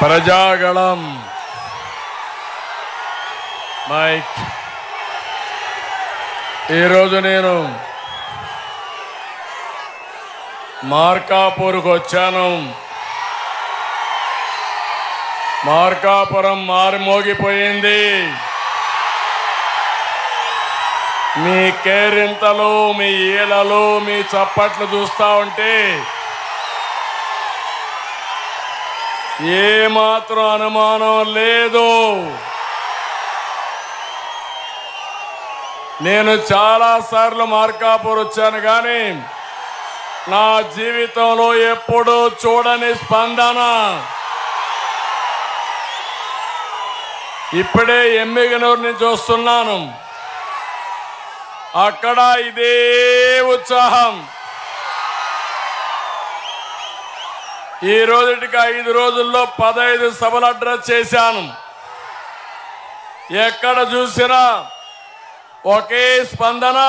Prajagalam mic. ఈరోజు నేను మార్కాపూర్కు వచ్చాను. మార్కాపురం మారుమోగిపోయింది. మీ కేరింతలు, మీ ఈలలు, మీ చప్పట్లు చూస్తా ఉంటే ఏమాత్రం అనుమానం లేదు. నేను చాలాసార్లు మార్కాపూర్ వచ్చాను, కానీ నా జీవితంలో ఎప్పుడూ చూడని స్పందన. ఇప్పుడే ఎమ్మిగనూరు నుంచి వస్తున్నాను. అక్కడ ఇదే ఉత్సాహం. ఈ రోజుటికి 5 రోజుల్లో 15 సభలు అడ్రస్ చేశాను. ఎక్కడ చూసినా ఒకే స్పందన.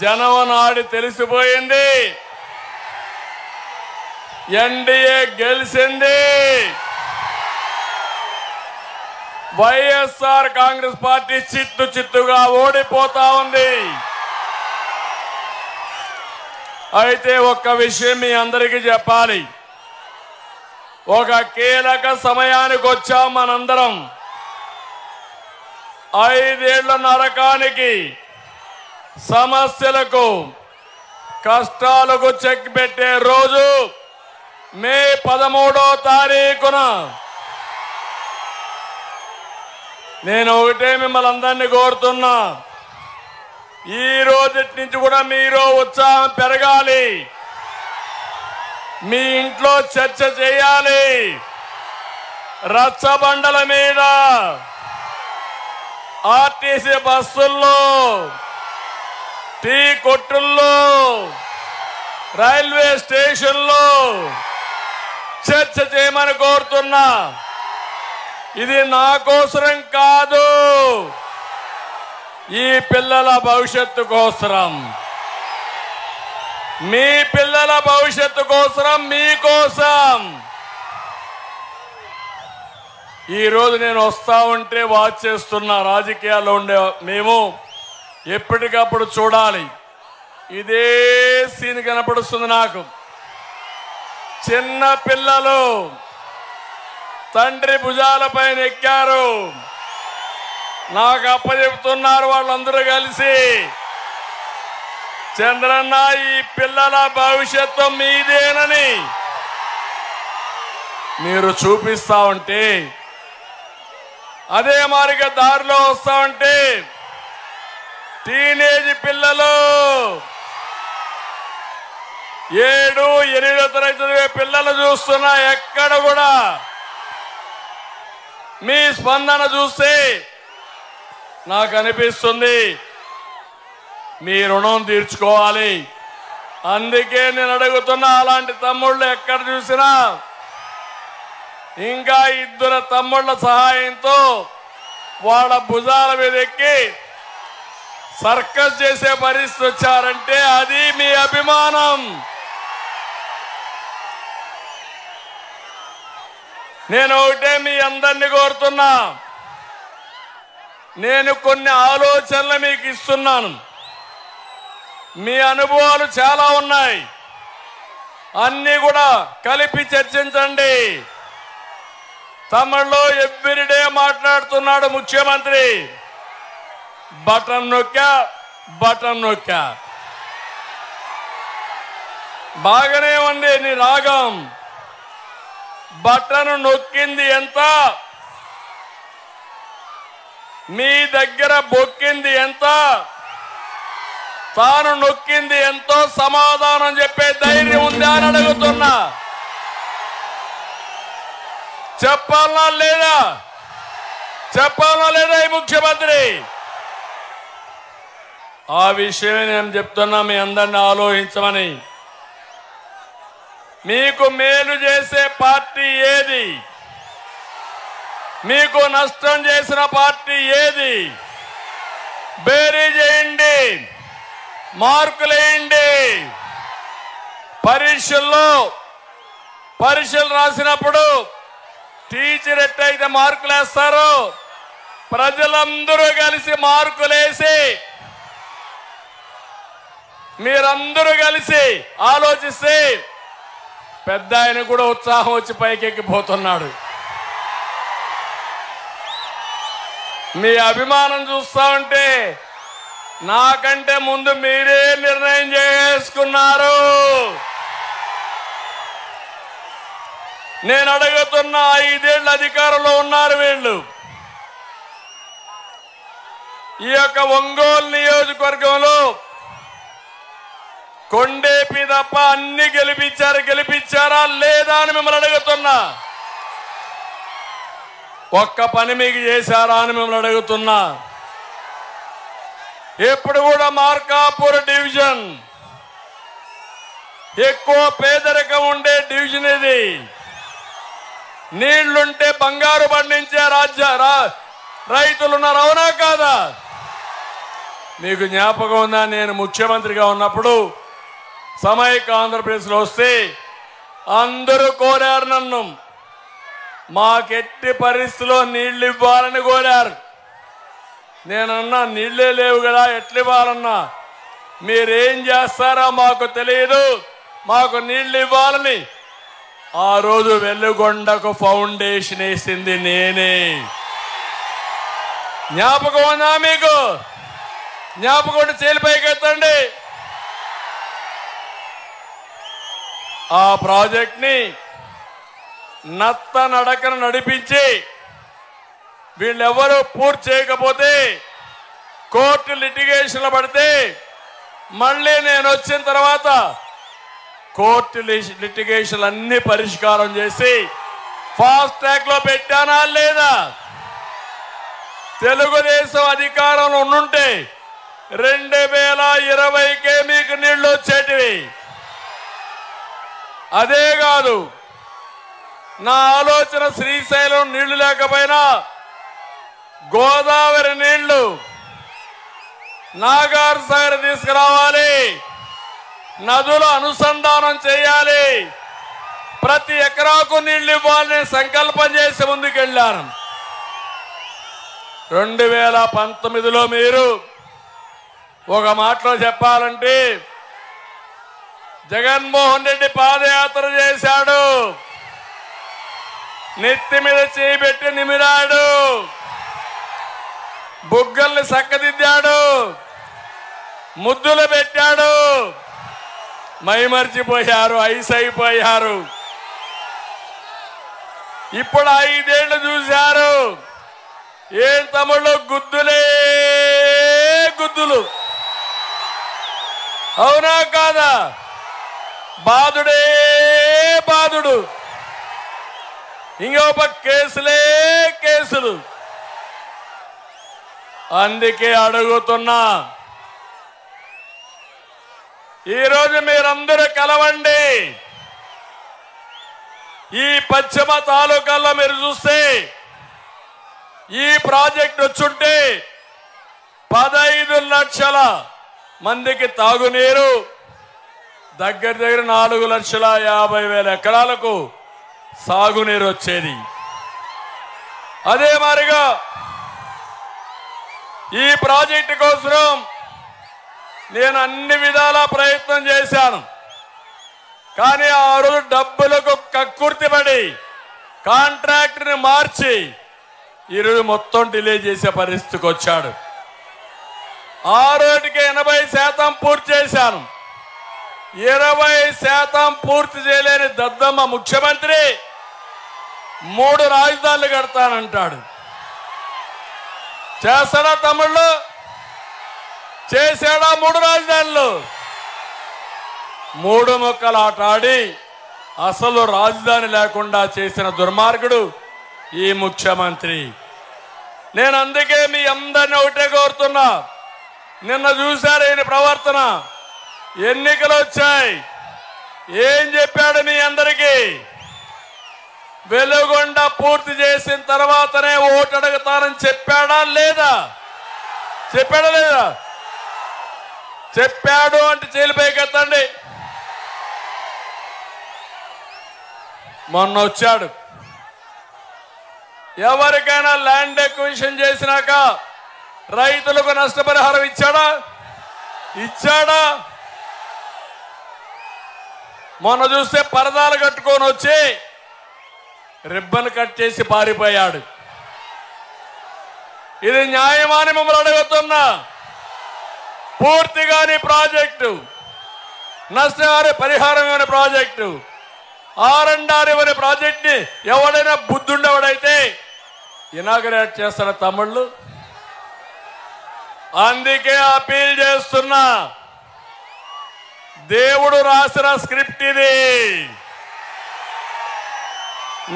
జనం నాడి తెలిసిపోయింది. ఎన్డీఏ గెలిచింది. వైఎస్ఆర్ కాంగ్రెస్ పార్టీ చిత్తుగా ఓడిపోతా ఉంది. అయితే ఒక్క విషయం మీ అందరికీ చెప్పాలి. ఒక కీలక సమయానికి వచ్చాం మనందరం. 5 ఏళ్ల నరకానికి, సమస్యలకు, కష్టాలకు చెక్ పెట్టే రోజు మే 13వ తారీఖున. నేను ఒకటే మిమ్మల్ని అందరినీ కోరుతున్నా, ఈ రోజు నుంచి కూడా మీరు ఉత్సాహం పెరగాలి. మీ ఇంట్లో చర్చ చేయాలి. రచ్చబండల మీద, ఆర్టీసీ బస్సుల్లో, టీ కొట్టుల్లో, రైల్వే స్టేషన్లో చర్చ చేయమని కోరుతున్నా. ఇది నా కోసరం కాదు, ఈ పిల్లల భవిష్యత్తు కోసరం, మీ పిల్లల భవిష్యత్తు కోసరం, మీకోసం. ఈరోజు నేను వస్తా ఉంటే వాచ్ చేస్తున్నా. రాజకీయాల్లో ఉండే మేము ఎప్పటికప్పుడు చూడాలి. ఇదే సీన్ కనపడుస్తుంది నాకు. చిన్న పిల్లలు తండ్రి భుజాలపైన ఎక్కారు. నాకు అప్పచెప్తున్నారు వాళ్ళందరూ కలిసి, చంద్రన్న ఈ పిల్లల భవిష్యత్తు మీదేనని మీరు చూపిస్తా ఉంటే, అదే మారిగా దారిలో వస్తా ఉంటే టీనేజ్ పిల్లలు, 7, 8వ తరగతి చదివే పిల్లలు చూస్తున్నా. ఎక్కడ కూడా మీ స్పందన చూస్తే నాకు అనిపిస్తుంది మీ రుణం తీర్చుకోవాలి. అందుకే నేను అడుగుతున్నా, అలాంటి తమ్ముళ్ళు ఎక్కడ చూసినా ఇంకా 2 తమ్ముళ్ళ సహాయంతో వాళ్ళ భుజాల మీద ఎక్కి సర్కస్ చేసే పరిస్థితి వచ్చారంటే అది మీ అభిమానం. నేను ఒకటే మీ అందరినీ కోరుతున్నా, నేను కొన్ని ఆలోచనలు మీకు ఇస్తున్నాను. మీ అనుభవాలు చాలా ఉన్నాయి, అన్నీ కూడా కలిపి చర్చించండి. తమిళ్లో ఎవ్రీడే మాట్లాడుతున్నాడు ముఖ్యమంత్రి. బటన్ నొక్కా బాగానే ఉంది నీ రాగం. బటన్ నొక్కింది ఎంత, మీ దగ్గర బొక్కింది ఎంత, తాను నొక్కింది ఎంతో సమాధానం చెప్పే ధైర్యం ఉందా అని అడుగుతున్నా. చెప్పాలనా లేదా ఈ ముఖ్యమంత్రి? ఆ విషయమే నేను చెప్తున్నా, మీ అందరినీ ఆలోచించమని. మీకు మేలు చేసే పార్టీ ఏది, మీకు నష్టం చేసిన పార్టీ ఏది? బేరీ చేయండి, మార్కులేయండి. పరీక్షలు రాసినప్పుడు టీచర్ ఎట్టయితే మార్కులు వేస్తారో ప్రజలందరూ కలిసి మార్కులేసి మీరందరూ కలిసి ఆలోచిస్తే పెద్ద ఆయన కూడా ఉత్సాహం వచ్చి పైకెక్కిపోతున్నాడు. మీ అభిమానం చూస్తా ఉంటే నాకంటే ముందు మీరే నిర్ణయం చేసుకున్నారు. నేను అడుగుతున్న 5 ఏళ్ల అధికారంలో ఉన్నారు వీళ్ళు. ఈ యొక్క ఒంగోలు నియోజకవర్గంలో కొండేపి తప్ప అన్ని గెలిపించారా లేదా అని మిమ్మల్ని అడుగుతున్నా. ఒక్క పని మీకు చేశారా అని మిమ్మల్ని అడుగుతున్నా. ఎప్పుడు కూడా మార్కాపూర్ డివిజన్ ఎక్కువ పేదరికం ఉండే డివిజన్ ఇది. నీళ్లుంటే బంగారు పండించే రైతులున్నారు, అవునా కాదా? మీకు జ్ఞాపకం ఉందా? నేను ముఖ్యమంత్రిగా ఉన్నప్పుడు సమైక్య ఆంధ్రప్రదేశ్లో వస్తే అందరూ కోరారు నన్ను, మాకెట్టి పరిస్థితిలో నీళ్లు ఇవ్వాలని కోరారు. నేనన్నా నీళ్లే లేవు కదా, ఎట్లు ఇవ్వాలన్నా? మీరేం చేస్తారో మాకు తెలియదు, మాకు నీళ్లు ఇవ్వాలని ఆ రోజు వెల్లుగొండకు ఫౌండేషన్ వేసింది నేనే. జ్ఞాపకం ఉందా మీకు? జ్ఞాపకం చేలిపైకి ఎత్తండి. ఆ ప్రాజెక్ట్ ని నత్త నడకను నడిపించి వీళ్ళెవరూ పూర్తి చేయకపోతే కోర్టు లిటిగేషన్లో పడితే మళ్ళీ నేను వచ్చిన తర్వాత కోర్టు లిటిగేషన్ అన్ని పరిష్కారం చేసి ఫాస్ట్ ట్రాక్ లో పెట్టానా లేదా? తెలుగుదేశం అధికారంలో ఉండుంటే 2020కే మీకు నీళ్లు వచ్చేటివి. అదే కాదు, నా ఆలోచన శ్రీశైలం నీళ్లు లేకపోయినా గోదావరి నీళ్లు నాగార్ సాగర్ తీసుకురావాలి, నదులు అనుసంధానం చేయాలి, ప్రతి ఎకరాకు నీళ్లు ఇవ్వాలని సంకల్పం చేసి ముందుకెళ్లాను. 2019లో మీరు ఒక మాటలో చెప్పాలంటే జగన్మోహన్ రెడ్డి పాదయాత్ర చేశాడు, నెత్తి మీద చేయిబెట్టి నిమిరాడు, బుగ్గల్ని చక్కదిద్దాడు, ముద్దులు పెట్టాడు. మైమర్చిపోయారు, ఐస్ అయిపోయారు. ఇప్పుడు 5 ఏళ్లు చూశారు. ఏం తమ్ముళ్ళు, గుద్దులే గుద్దులు, అవునా కాదా? బాధుడే బాధుడు, ఇంకొక కేసులే కేసులు. అందుకే అడుగుతున్నా, ఈరోజు మీరందరూ కలవండి. ఈ పశ్చిమ తాలూకాల్లో మీరు చూస్తే ఈ ప్రాజెక్ట్ వచ్చుంటే 15 లక్షల మందికి తాగునీరు, దగ్గర 4,50,000 ఎకరాలకు సాగునీరు వచ్చేది. అదే మాదిరిగా ఈ ప్రాజెక్టు కోసం నేను అన్ని విధాలా ప్రయత్నం చేశాను. కానీ ఆ రోజు డబ్బులకు కక్కుర్తిపడి కాంట్రాక్టర్ని మార్చి ఈరోజు మొత్తం డిలే చేసే పరిస్థితికి వచ్చాడు. ఆ రోజుకి 80% పూర్తి చేశాను. 20% పూర్తి చేయలేని దద్దమ్మ ముఖ్యమంత్రి 3 రాజధానులు కడతానంటాడు. చేస్తాడా తమ్ముళ్ళు? చేశాడా 3 రాజధానులు? 3 ముక్కలు ఆట ఆడి అసలు రాజధాని లేకుండా చేసిన దుర్మార్గుడు ఈ ముఖ్యమంత్రి. నేను అందుకే మీ అందరినీ ఒకటే కోరుతున్నా, నిన్న చూశారు ఈయన ప్రవర్తన. ఎన్నికలు వచ్చాయి, ఏం చెప్పాడు మీ అందరికీ? వెలుగొండ పూర్తి చేసిన తర్వాతనే ఓటు అడుగుతానని చెప్పాడా లేదా? చెప్పాడా లేదా? చెప్పాడు అంటే చేలిపైకి ఎత్తండి. మొన్న వచ్చాడు. ఎవరికైనా ల్యాండ్ ఎక్విజిషన్ చేసినాక రైతులకు నష్టపరిహారం ఇచ్చాడా? ఇచ్చాడా? మొన్న చూస్తే పరదాలు కట్టుకొని వచ్చి రిబ్బన్ కట్ చేసి పారిపోయాడు. ఇది న్యాయమాని మిమ్మల్ని అడుగుతున్నా. పూర్తిగా నీ ప్రాజెక్టు, నష్టహారి పరిహారం ఇవ్వని ప్రాజెక్టు, ఆర్ఎండ్ఆర్ ఇవ్వని ప్రాజెక్ట్ని ఎవడైనా బుద్ధుండేవాడైతే ఇనాగరేట్ చేస్తాడు తమ్ముళ్ళు. అందుకే అపీల్ చేస్తున్నా, దేవుడు రాసిన స్క్రిప్ట్ ఇది.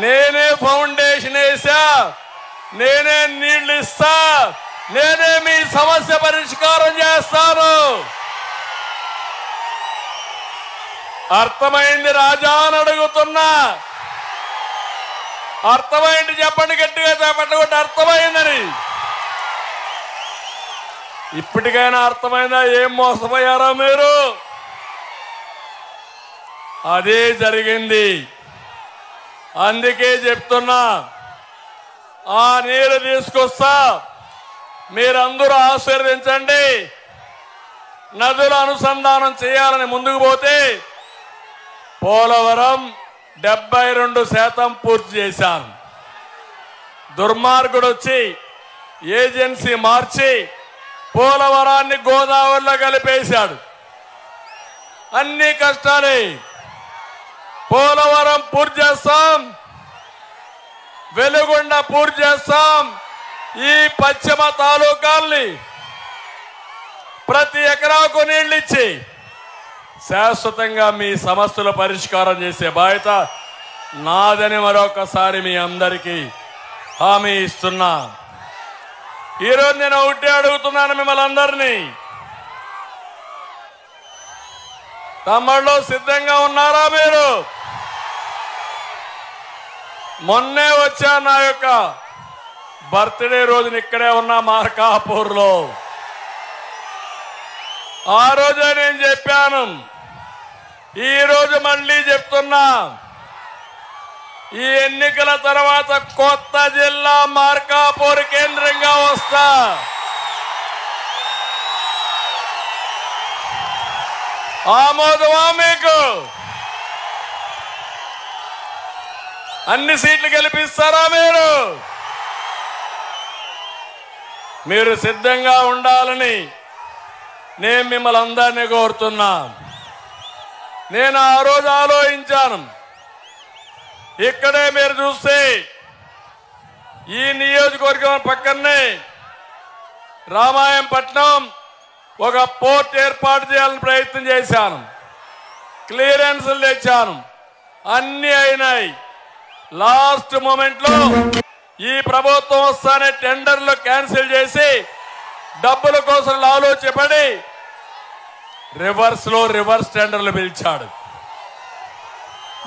నేనే ఫౌండేషన్ వేసా, నేనే నీళ్లు ఇస్తా, నేనే మీ సమస్య పరిష్కారం చేస్తాను. అర్థమైంది రాజా అని అడుగుతున్నా. అర్థమైంది చెప్పండి, గట్టిగా చెప్పండి. అర్థమైందని ఇప్పటికైనా అర్థమైందా? ఏం మోసపోయారో మీరు? అదే జరిగింది. అందుకే చెప్తున్నా, ఆ నీరు తీసుకొస్తా, మీరందరూ ఆశీర్వదించండి. నదుల అనుసంధానం చేయాలని ముందుకు పోతే పోలవరం 72% పూర్తి చేశారు. దుర్మార్గుడు వచ్చి ఏజెన్సీ మార్చి పోలవరాన్ని గోదావరిలో కలిపేశాడు. అన్ని కష్టాలే. పోలవరం పూర్తి చేస్తాం, వెలుగొండ పూర్తి చేస్తాం. ఈ పశ్చిమ తాలూకాల్ని ప్రతి ఎకరాకు నీళ్లు ఇచ్చి శాశ్వతంగా మీ సమస్యల పరిష్కారం చేసే బాధ్యత నాదని మరొకసారి మీ అందరికీ హామీ ఇస్తున్నా. ఈరోజు నేను ఒకటే అడుగుతున్నాను మిమ్మల్ని అందరినీ, తమ్ముళ్ళు సిద్ధంగా ఉన్నారా మీరు? మొన్నే వచ్చా, నా యొక్క బర్త్డే రోజున ఇక్కడే ఉన్నా మార్కాపూర్లో. ఆ రోజే నేను చెప్పాను, ఈ రోజు మళ్ళీ చెప్తున్నా, ఈ ఎన్నికల తర్వాత కొత్త జిల్లా మార్కాపూర్ కేంద్రంగా వస్తా. ఆమోదమా మీకు? అన్ని సీట్లు గెలిపిస్తారా మీరు? మీరు సిద్ధంగా ఉండాలని నేను మిమ్మల్ని అందరినీ కోరుతున్నా. నేను ఆ రోజు ఆలోచించాను, ఇక్కడే మీరు చూస్తే ఈ నియోజకవర్గం పక్కనే రామాయంపట్నం ఒక పోర్ట్ ఏర్పాటు చేయాలని ప్రయత్నం చేశాను. క్లియరెన్స్లు తెచ్చాను, అన్ని అయినాయి. లాస్ట్ మూమెంట్ లో ఈ ప్రభుత్వం వస్తానే టెండర్లు క్యాన్సిల్ చేసి డబ్బుల కోసం ఆలోచపడి రివర్స్ టెండర్లు పిలిచాడు.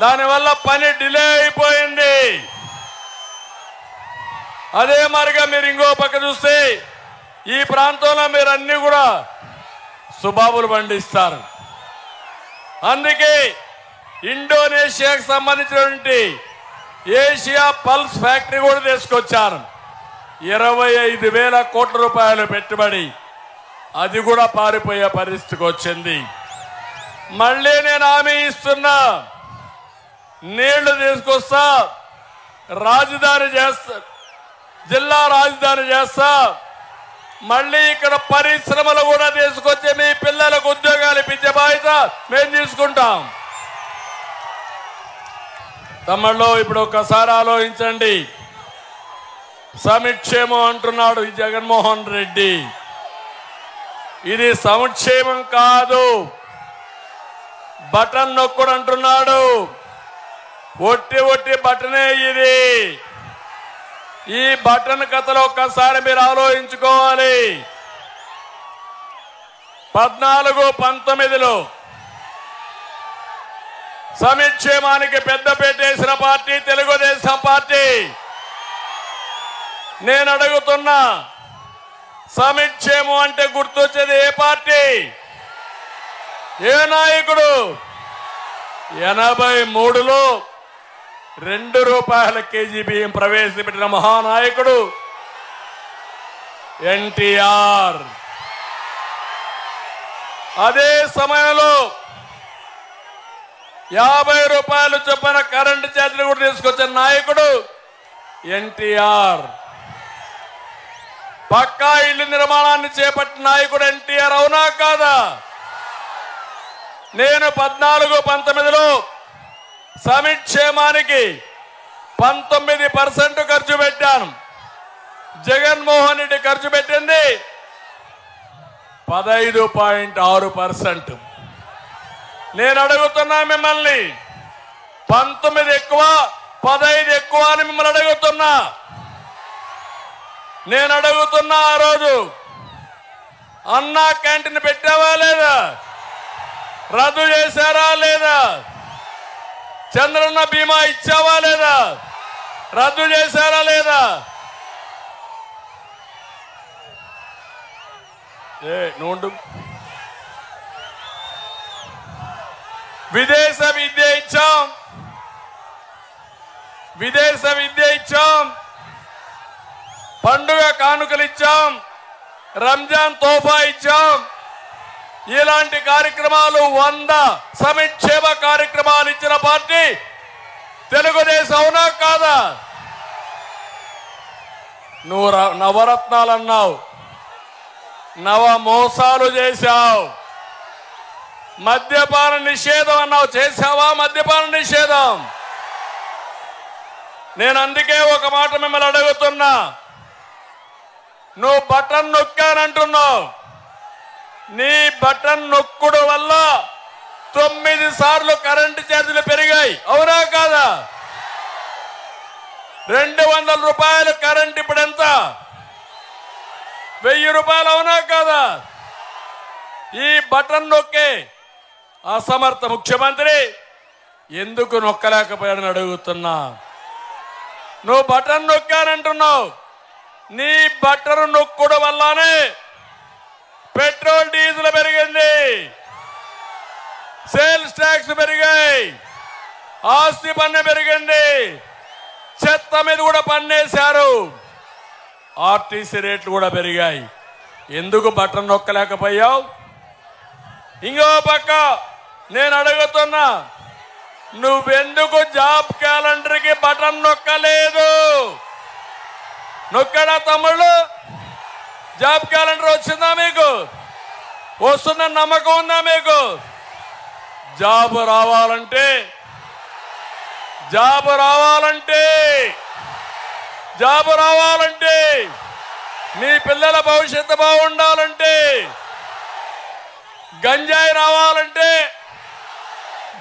దానివల్ల పని డిలే అయిపోయింది. అదే మరిగా మీరు ఇంకో పక్క చూస్తే ఈ ప్రాంతంలో మీరు అన్ని కూడా సుబాబులు పండిస్తారు. అందుకే ఇండోనేషియాకు సంబంధించినటువంటి ఏషియా పల్స్ ఫ్యాక్టరీ కూడా తీసుకొచ్చారు. 25,000 కోట్ల రూపాయలు పెట్టుబడి, అది కూడా పారిపోయే పరిస్థితికి వచ్చింది. మళ్ళీ నేను హామీ ఇస్తున్నా, నీళ్లు తీసుకొస్తా, రాజధాని చేస్తా, జిల్లా రాజధాని చేస్తా. మళ్ళీ ఇక్కడ పరిశ్రమలు కూడా తీసుకొచ్చి మీ పిల్లలకు ఉద్యోగాలు ఇప్పించే బాధ్యత మేము తీసుకుంటాం. తమ్ముళ్ళు ఇప్పుడు ఒక్కసారి ఆలోచించండి. సంక్షేమం అంటున్నాడు ఈ జగన్మోహన్ రెడ్డి. ఇది సంక్షేమం కాదు, బటన్ నొక్కుడు అంటున్నాడు. ఒట్టి బటనే ఇది. ఈ బటన్ కథలో ఒక్కసారి మీరు ఆలోచించుకోవాలి. 14-19లో సంక్షేమానికి పెద్దపీట వేసిన పార్టీ తెలుగుదేశం పార్టీ. నేను అడుగుతున్నా, సంక్షేమం అంటే గుర్తొచ్చేది ఏ పార్టీ, ఏ నాయకుడు? 83లో ₹2 కేజీ బియ్యం ప్రవేశపెట్టిన మహానాయకుడు ఎన్టీఆర్. అదే సమయంలో ₹50 చొప్పున కరెంటు ఛార్జీలు కూడా తీసుకొచ్చిన నాయకుడు ఎన్టీఆర్. పక్కా ఇల్లు నిర్మాణాన్ని చేపట్టిన నాయకుడు ఎన్టీఆర్. అవునా కాదా? నేను 14-19లో సంక్షేమానికి 19% ఖర్చు పెట్టాను. జగన్మోహన్ రెడ్డి ఖర్చు పెట్టింది 15.6%. నేను అడుగుతున్నా మిమ్మల్ని, 19 ఎక్కువ 15 ఎక్కువ అని మిమ్మల్ని అడుగుతున్నా. నేను అడుగుతున్నా, ఆ రోజు అన్నా క్యాంటీన్ పెట్టావా లేదా? రద్దు చేశారా లేదా? చంద్రన్న బీమా ఇచ్చావా లేదా? రద్దు చేశారా లేదా? నోండు విదేశ విద్య ఇచ్చాం, విదేశ విద్య ఇచ్చాం, పండుగ కానుకలు ఇచ్చాం, రంజాన్ తోఫా ఇచ్చాం. ఇలాంటి కార్యక్రమాలు 100 సంక్షేమ కార్యక్రమాలు ఇచ్చిన పార్టీ తెలుగుదేశం. అవునా కాదా? నువ్వు నవరత్నాలు అన్నావు, నవ మోసాలు చేశావు. మద్యపాన నిషేధం అన్నావు, చేశావా? మద్యపాన నిషేధం. నేను అందుకే ఒక మాట మిమ్మల్ని అడుగుతున్నా. నువ్వు బటన్ నొక్కానంటున్నావు. నీ బటన్ నొక్కుడు వల్ల 9 సార్లు కరెంటు ఛార్జీలు పెరిగాయి. అవునా కాదా? ₹200 కరెంట్ ఇప్పుడు ఎంత? ₹1000. అవునా కాదా? ఈ బటన్ నొక్కే అసమర్థ ముఖ్యమంత్రి ఎందుకు నొక్కలేకపోయాడని అడుగుతున్నా. నువ్వు బటన్ నొక్కానంటున్నావు. నీ బటన్ నొక్కుడు వల్లనే పెట్రోల్ డీజిల్ పెరిగింది, సేల్స్ ట్యాక్స్ పెరిగాయి, ఆస్తి పన్ను పెరిగింది, చెత్త మీద కూడా పన్నేశారు, ఆర్టీసీ రేట్లు కూడా పెరిగాయి. ఎందుకు బటన్ నొక్కలేకపోయావు? ఇంకో పక్క నేను అడుగుతున్నా, నువ్వెందుకు జాబ్ క్యాలెండర్కి బటన్ నొక్కలేదు? నొక్కడా తమ్ముళ్ళు? జాబ్ క్యాలెండర్ వచ్చిందా మీకు? వస్తుందని నమ్మకం ఉందా మీకు? జాబ్ రావాలంటే మీ పిల్లల భవిష్యత్తు బాగుండాలంటే, గంజాయి రావాలంటే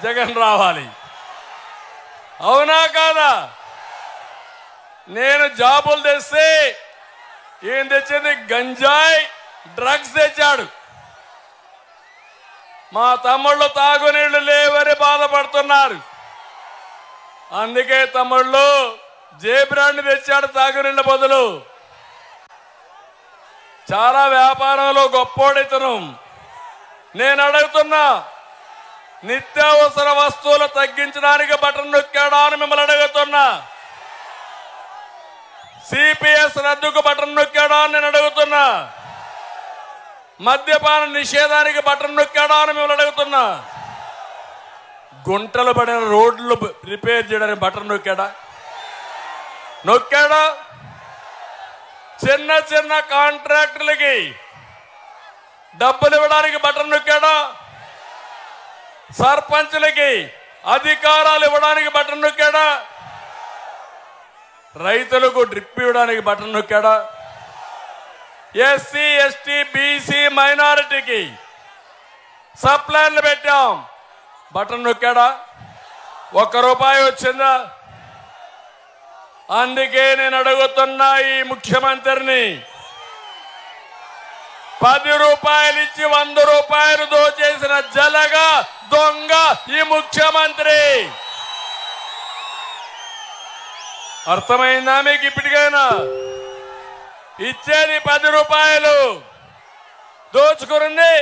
జగన్ రావాలి. అవునా కాదా? నేను జాబులు తెస్తే ఏం తెచ్చింది? గంజాయి, డ్రగ్స్ తెచ్చాడు. మా తమ్ముళ్ళు తాగునీళ్లు లేవని బాధపడుతున్నారు. అందుకే తమ్ముళ్ళు జేబ్రాండ్ తెచ్చాడు తాగునీళ్ల బదులు. చాలా వ్యాపారంలో గొప్పోడితను. నేను అడుగుతున్నా, నిత్యావసర వస్తువులు తగ్గించడానికి బటన్ నొక్కాడా అని మిమ్మల్ని అడుగుతున్నా. సిపిఎస్ రద్దుకు బటన్ నొక్కాడా అని నేను అడుగుతున్నా. మద్యపాన నిషేధానికి బటన్ నొక్కాడా అని మిమ్మల్ని అడుగుతున్నా. గుంటలు పడిన రోడ్లు రిపేర్ చేయడానికి బటన్ నొక్కాడా? చిన్న చిన్న కాంట్రాక్టులకి డబ్బులు ఇవ్వడానికి బటన్ నొక్కాడా? సర్పంచులకి అధికారాలు ఇవ్వడానికి బటన్ నొక్కాడా? రైతులకు డ్రిప్ ఇవ్వడానికి బటన్ నొక్కాడా? ఎస్సీ ఎస్టీ బీసీ మైనారిటీకి సప్లైన్లు పెట్టాం, బటన్ నొక్కాడా? ₹1 వచ్చిందా? అందుకే నేను అడుగుతున్నా ఈ ముఖ్యమంత్రిని, ₹10 ఇచ్చి ₹100 దోచేసిన జలగా దొంగ ఈ ముఖ్యమంత్రి. అర్థమైందా మీకు? ఇప్పటికైనా ఇచ్చేది ₹10, దోచుకున్నది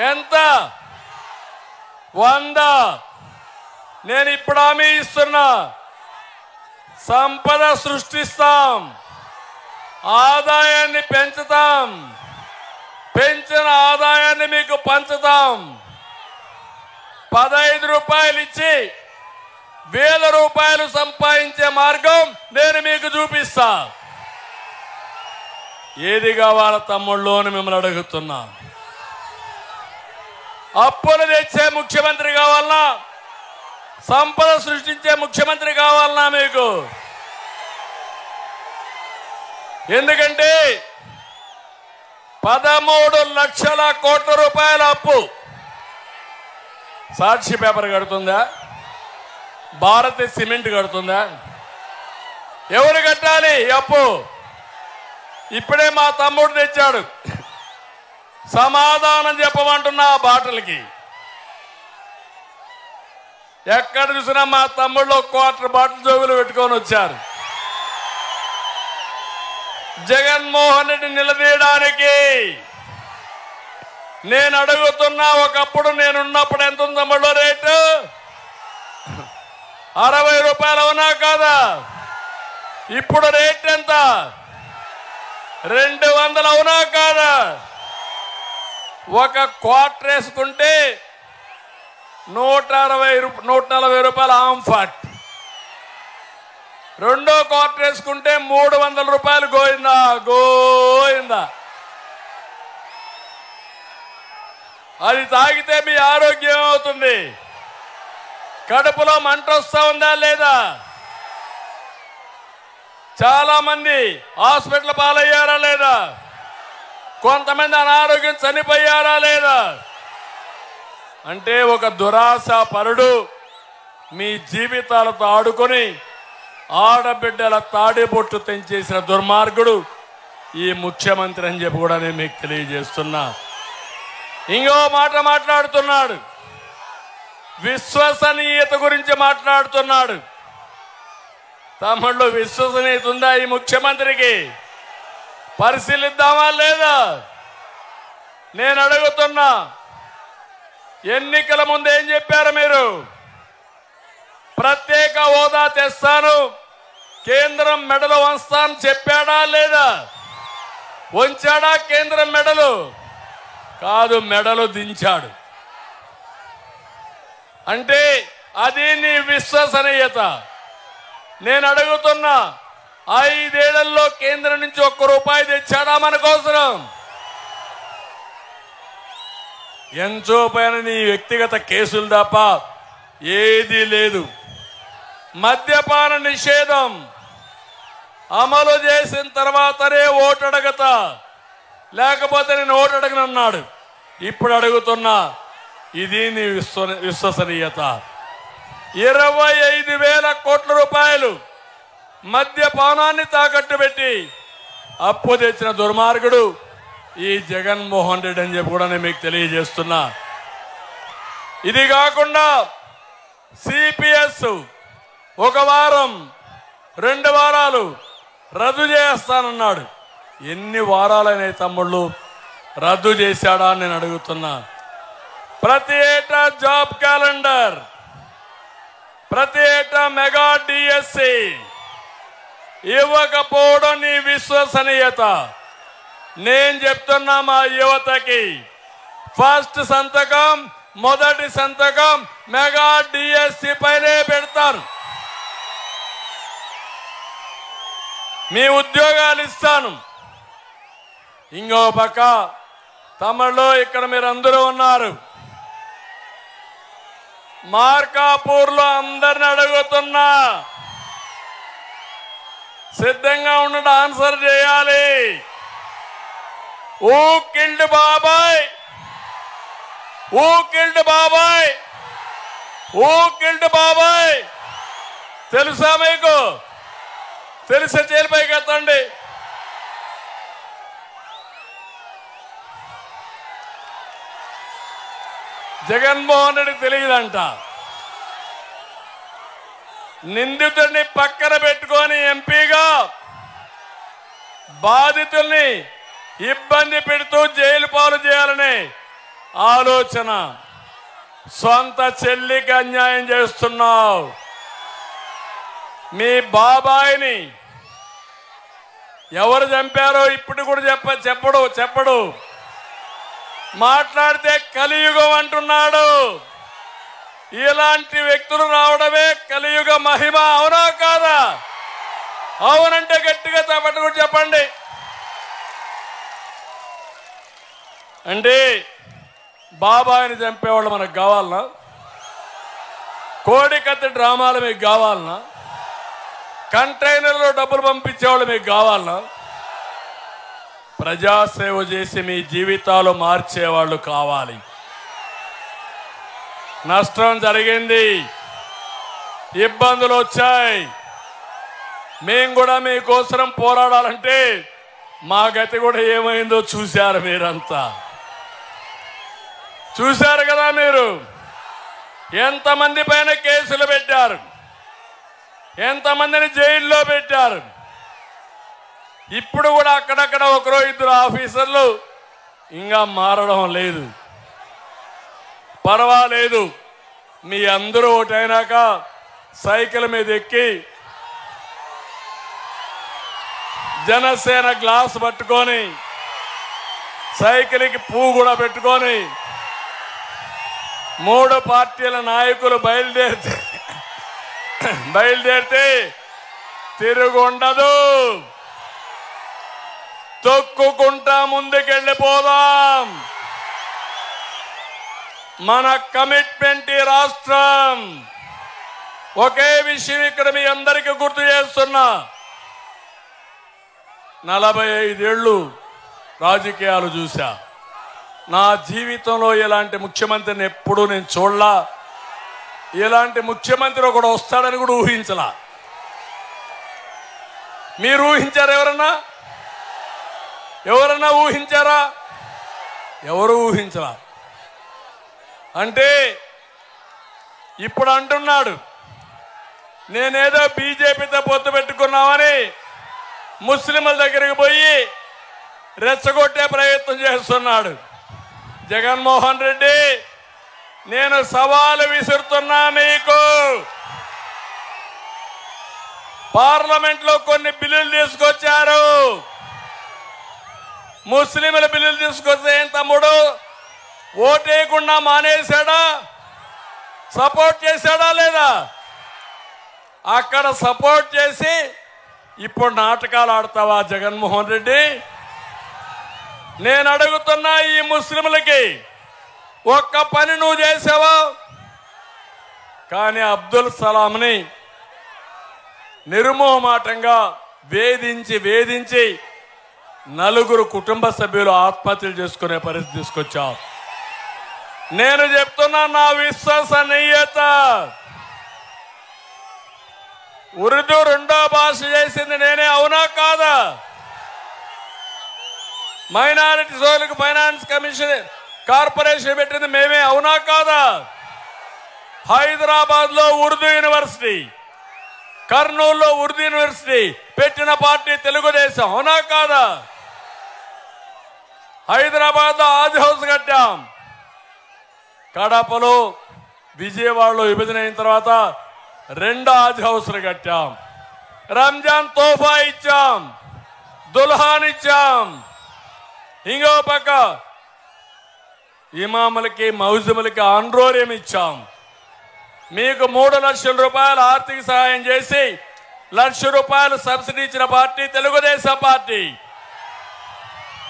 ఎంత? 100. నేను ఇప్పుడు హామీ ఇస్తున్నా, సంపద సృష్టిస్తాం, ఆదాయాన్ని పెంచుతాం, పెంచిన ఆదాయాన్ని మీకు పంచుతాం. 15 రూపాయలు ఇచ్చి 1000 రూపాయలు సంపాదించే మార్గం నేను మీకు చూపిస్తా. ఏది కావాల తమ్ముళ్ళు అని మిమ్మల్ని అడుగుతున్నా. అప్పులు తెచ్చే ముఖ్యమంత్రి కావాలన్నా, సంపద సృష్టించే ముఖ్యమంత్రి కావాలన్నా మీకు? ఎందుకంటే 13 లక్షల కోట్ల రూపాయల అప్పు సాక్షి పేపర్ కడుతుందా? భారతీయ సిమెంట్ కడుతుందా? ఎవరు కట్టాలి అప్పు? ఇప్పుడే మా తమ్ముడు తెచ్చాడు. సమాధానం చెప్పమంటున్నా ఆ బాటలకి. ఎక్కడ చూసినా మా తమ్ముళ్ళు క్వార్టర్ బాటిల్ జోగులు పెట్టుకొని వచ్చారు. జగన్మోహన్ రెడ్డి నిలదీయడానికి నేను అడుగుతున్నా. ఒకప్పుడు నేనున్నప్పుడు ఎంత ఉంది తమ్ముళ్ళు రేటు? 60 రూపాయలు అవునా కాదా? ఇప్పుడు రేట్ ఎంత? 200 అవునా కాదా? ఒక క్వార్టర్ వేసుకుంటే 140 రూపాయలు ఆంఫాట్. రెండో క్వార్టర్ వేసుకుంటే 300 రూపాయలు. గోయిందా గోయిందా. అది తాగితే మీ ఆరోగ్యం అవుతుంది. కడుపులో మంట వస్తా ఉందా లేదా? చాలా మంది హాస్పిటల్ పాలయ్యారా లేదా? కొంతమంది అనారోగ్యం చనిపోయారా లేదా? అంటే ఒక దురాశ పరుడు మీ జీవితాలతో ఆడుకొని ఆడబిడ్డల తాడిబొట్టు తెంచేసిన దుర్మార్గుడు ఈ ముఖ్యమంత్రి అని చెప్పి కూడా నేను మీకు తెలియజేస్తున్నా. ఇంకో మాట మాట్లాడుతున్నాడు, విశ్వసనీయత గురించి మాట్లాడుతున్నాడు. తమ్ముళ్ళు, విశ్వసనీయత ఉందా ఈ ముఖ్యమంత్రికి? పరిశీలిద్దామా లేదా? నేను అడుగుతున్నా. ఎన్నికల ముందు ఏం చెప్పారు మీరు? ప్రత్యేక హోదా తెస్తాను, కేంద్రం మెడలు వంచుతాను చెప్పాడా లేదా? వంచాడా కేంద్రం మెడలు? కాదు, మెడలు దించాడు. అంటే అది నీ విశ్వసనీయత. నేను అడుగుతున్నా, 5 ఏళ్లలో కేంద్రం నుంచి 1 రూపాయి తెచ్చాడా మన కోసం? ఎంతో పైన నీ వ్యక్తిగత కేసులు తప్ప ఏదీ లేదు. మద్యపాన నిషేధం అమలు చేసిన తర్వాతనే ఓటు అడగతా, లేకపోతే నేను ఓటు అడగనన్నాడు. ఇప్పుడు అడుగుతున్నా, ఇది నీ విశ్వసనీయత. 25,000 కోట్ల రూపాయలు మద్యపానాన్ని తాకట్టు పెట్టి అప్పు తెచ్చిన దుర్మార్గుడు ఈ జగన్మోహన్ రెడ్డి అని చెప్పి కూడా నేను మీకు తెలియజేస్తున్నా. ఇది కాకుండా సిపిఎస్ 1 వారం 2 వారాలు రద్దు చేస్తానన్నాడు. ఎన్ని వారాలైన తమ్ముళ్ళు రద్దు చేశాడా అని నేను అడుగుతున్నా. ప్రతి ఏటా జాబ్ క్యాలెండర్, ప్రతి ఏటా మెగా డిఎస్సి ఇవ్వకపోవడం నీ విశ్వసనీయత. నేను చెప్తున్నా మా యువతకి, ఫస్ట్ సంతకం, మొదటి సంతకం మెగా డిఎస్సి పైనే పెడతారు. మీ ఉద్యోగాలు ఇస్తాను. ఇంకో పక్క తమిళలో ఇక్కడ మీరందరూ ఉన్నారు. మార్కాపూర్లో అందరిని అడుగుతున్నా, సిద్ధంగా ఉండండి, ఆన్సర్ చేయాలి. హూ కిల్డ్ బాబాయ్? హూ కిల్డ్ బాబాయ్? హూ కిల్డ్ బాబాయ్? తెలుసా మీకు? తెలిసే చేలిపైకి ఎత్తండి. జగన్మోహన్ రెడ్డి తెలియదంట. నిందితుడిని పక్కన పెట్టుకొని ఎంపీగా బాధితుల్ని ఇబ్బంది పెడుతూ జైలు పాలు చేయాలనే ఆలోచన. సొంత చెల్లికి అన్యాయం చేస్తున్నావు. మీ బాబాయిని ఎవరు చంపారో ఇప్పుడు కూడా చెప్పడు. మాట్లాడితే కలియుగం అంటున్నాడు. ఇలాంటి వ్యక్తులు రావడమే కలియుగ మహిమ. అవునా కాదా? అవునంటే గట్టిగా పట్టుకుని చెప్పండి. అంటే బాబాయిని చంపేవాళ్ళు మనకు కావాలనా? కోడికత్తి డ్రామాలు మీకు కావాలనా? కంటైనర్లో డబ్బులు పంపించేవాళ్ళు మీకు కావాలనా? ప్రజాసేవ చేసి మీ జీవితాలు మార్చేవాళ్ళు కావాలి. నష్టం జరిగింది, ఇబ్బందులు వచ్చాయి. మేము కూడా మీకోసం పోరాడాలంటే మా గతి కూడా ఏమైందో చూశారు. మీరంతా చూశారు కదా. మీరు ఎంతమంది పైన కేసులు పెట్టారు, ఎంతమందిని జైల్లో పెట్టారు. ఇప్పుడు కూడా అక్కడక్కడ ఒకరో ఇద్దరు ఆఫీసర్లు ఇంకా మారడం లేదు. పర్వాలేదు, మీ అందరూ ఒకటైనాక సైకిల్ మీద ఎక్కి జనసేన గ్లాస్ పట్టుకొని సైకిల్కి పువ్వు కూడా పెట్టుకొని 3 పార్టీల నాయకులు బయలుదేరితే తిరుగుండదు. తొక్కుకుంటా ముందుకెళ్ళిపోదాం. మన కమిట్మెంట్ ఈ రాష్ట్రం. ఒకే విషయం ఇక్కడ మీ అందరికీ గుర్తు చేస్తున్నా. 45 ఏళ్ళు రాజకీయాలు చూశా. నా జీవితంలో ఇలాంటి ముఖ్యమంత్రిని ఎప్పుడూ నేను చూడలా. ఇలాంటి ముఖ్యమంత్రి ఒకడు వస్తాడని కూడా ఊహించలా. మీరు ఊహించారు? ఎవరన్నా ఊహించారా? ఎవరు ఊహించలా. అంటే ఇప్పుడు అంటున్నాడు నేనేదో బీజేపీతో పొత్తు పెట్టుకున్నామని ముస్లింల దగ్గరికి పోయి రెచ్చగొట్టే ప్రయత్నం చేస్తున్నాడు. జగన్మోహన్ రెడ్డి, నేను సవాలు విసురుతున్నా. మీకు పార్లమెంట్లో కొన్ని బిల్లులు తీసుకొచ్చారు. ముస్లింల బిల్లులు తీసుకొస్తే ఏం తమ్ముడు ఓటేయకుండా మానేశాడా? సపోర్ట్ చేశాడా లేదా? అక్కడ సపోర్ట్ చేసి ఇప్పుడు నాటకాలు ఆడతావా జగన్మోహన్ రెడ్డి? నేను అడుగుతున్నా, ఈ ముస్లింలకి ఒక్క పని నువ్వు చేసావా? కానీ అబ్దుల్ సలాంని నిర్మోహమాటంగా వేధించి 4 కుటుంబ సభ్యులు ఆత్మహత్యలు చేసుకునే పరిస్థితి తీసుకొచ్చావు. నేను చెప్తున్నా, నా విశ్వసనీయత. ఉర్దూ 2వ భాష చేసింది నేనే, అవునా కాదా? మైనారిటీ సోదరులకు ఫైనాన్స్ కమిషన్ కార్పొరేషన్ పెట్టింది మేమే, అవునా కాదా? హైదరాబాద్లో ఉర్దూ యూనివర్సిటీ, కర్నూలులో ఉర్దూ యూనివర్సిటీ పెట్టిన పార్టీ తెలుగుదేశం, అవునా కాదా? హైదరాబాద్లో ఆది హౌస్ కట్టాం. కడపలో, విజయవాడలో విభజన అయిన తర్వాత 2 ఆది హౌస్లు కట్టాం. రంజాన్ తోఫా ఇచ్చాం, దుల్హాన్ ఇచ్చాం. ఇంకో పక్క ఇమాములకి మౌజుములకి ఆండ్రోరియం ఇచ్చాం. మీకు 3 లక్షల రూపాయలు ఆర్థిక సహాయం చేసి 1 లక్ష రూపాయలు సబ్సిడీ ఇచ్చిన పార్టీ తెలుగుదేశం పార్టీ.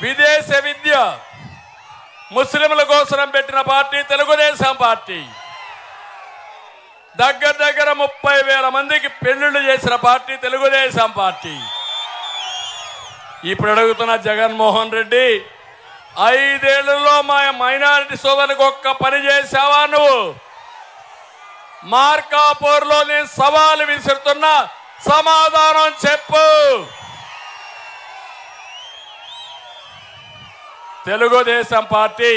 విదేశ విద్య ముస్లింల కోసం పెట్టిన పార్టీ తెలుగుదేశం పార్టీ. దగ్గర 30,000 మందికి పెళ్లిళ్లు చేసిన పార్టీ తెలుగుదేశం పార్టీ. ఇప్పుడు అడుగుతున్న జగన్మోహన్ రెడ్డి, 5 ఏళ్లలో మా మైనారిటీ సోదరులకు ఒక్క పని చేశావా నువ్వు? మార్కాపూర్లో నేను సవాలు విసురుతున్నా, సమాధానం చెప్పు. తెలుగుదేశం పార్టీ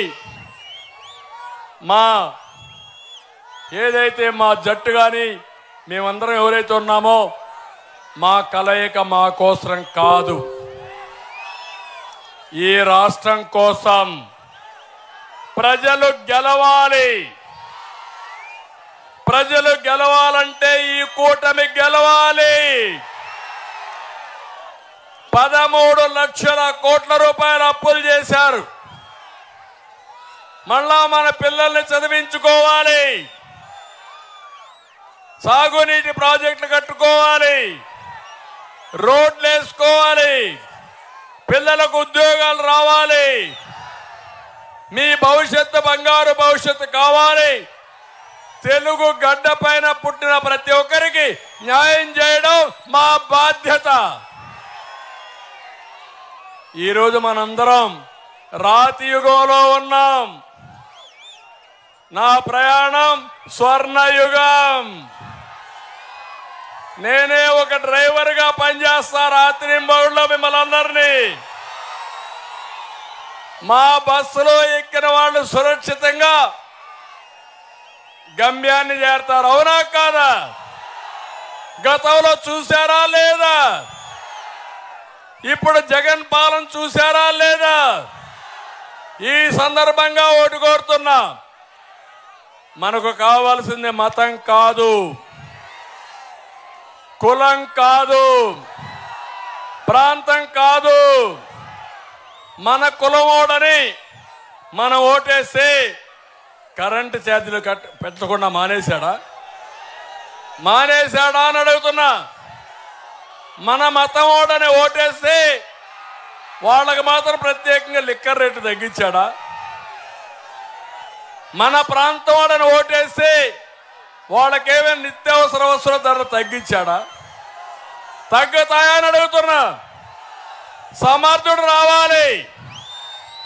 ఏదైతే మా జట్టు కానీ మేమందరం ఎవరైతే ఉన్నామో మా కలయిక మా కోసం కాదు, ఈ రాష్ట్రం కోసం. ప్రజలు గెలవాలి, ప్రజలు గెలవాలంటే ఈ కూటమి గెలవాలి. 13 లక్షల కోట్ల రూపాయల అప్పులు చేశారు. మళ్ళా మన పిల్లల్ని చదివించుకోవాలి, సాగునీటి ప్రాజెక్టులు కట్టుకోవాలి, రోడ్లు వేసుకోవాలి, పిల్లలకు ఉద్యోగాలు రావాలి, మీ భవిష్యత్తు బంగారు భవిష్యత్తు కావాలి. తెలుగు గడ్డ పైన పుట్టిన ప్రతి ఒక్కరికి న్యాయం చేయడం మా బాధ్యత. ఈరోజు మనందరం రాతి యుగంలో ఉన్నాం. నా ప్రయాణం స్వర్ణయుగం. నేనే ఒక డ్రైవర్గా పనిచేస్తా రాత్రింబౌళ్ళలో మిమ్మల్ని అందరినీ. మా బస్సులో ఎక్కిన వాళ్ళు సురక్షితంగా గమ్యాన్ని చేరతారు. అవునా కాదా? గతంలో చూశారా లేదా? ఇప్పుడు జగన్ పాలన చూశారా లేదా? ఈ సందర్భంగా ఓటు కోరుతున్నా. మనకు కావాల్సింది మతం కాదు, కులం కాదు, ప్రాంతం కాదు. మన కులమోడని మనం ఓటేస్తే కరెంటు ఛార్జీలు పెట్టకుండా మానేశాడా అని అడుగుతున్నా. మన మతం ఓడని ఓటేస్తే వాళ్ళకి మాత్రం ప్రత్యేకంగా లిక్కర్ రేటు తగ్గించాడా? మన ప్రాంతం వాడని ఓటేస్తే వాళ్ళకేమైనా నిత్యావసర వస్తువుల ధరలు తగ్గించాడా? తగ్గుతాయని అడుగుతున్నా. సమర్థుడు రావాలి,